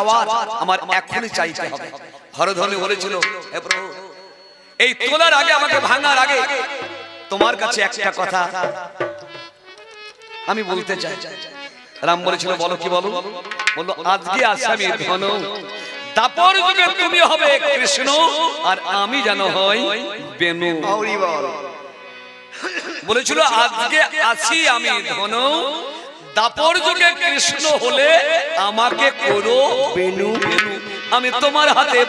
আওয়াজ আমার এখনই চাইতে হবে। হরধনু বলেছিল, হে প্রভু, এই তোলার আগে, আমাকে ভাঙার আগে তোমার কাছে একটা কথা আমি বলতে চাই। রাম বলেছিল, বলো কি বলো? বললো, আজকে আসামি ধনু, দাপর যুগে তুমি হবে কৃষ্ণ আর আমি যেন হই বেনু। বলেছিল, আজকে আসি আমি ধনু, দাপর যুগে কৃষ্ণ হলে আমাকে করো বেনু। আমি তোমার হাতে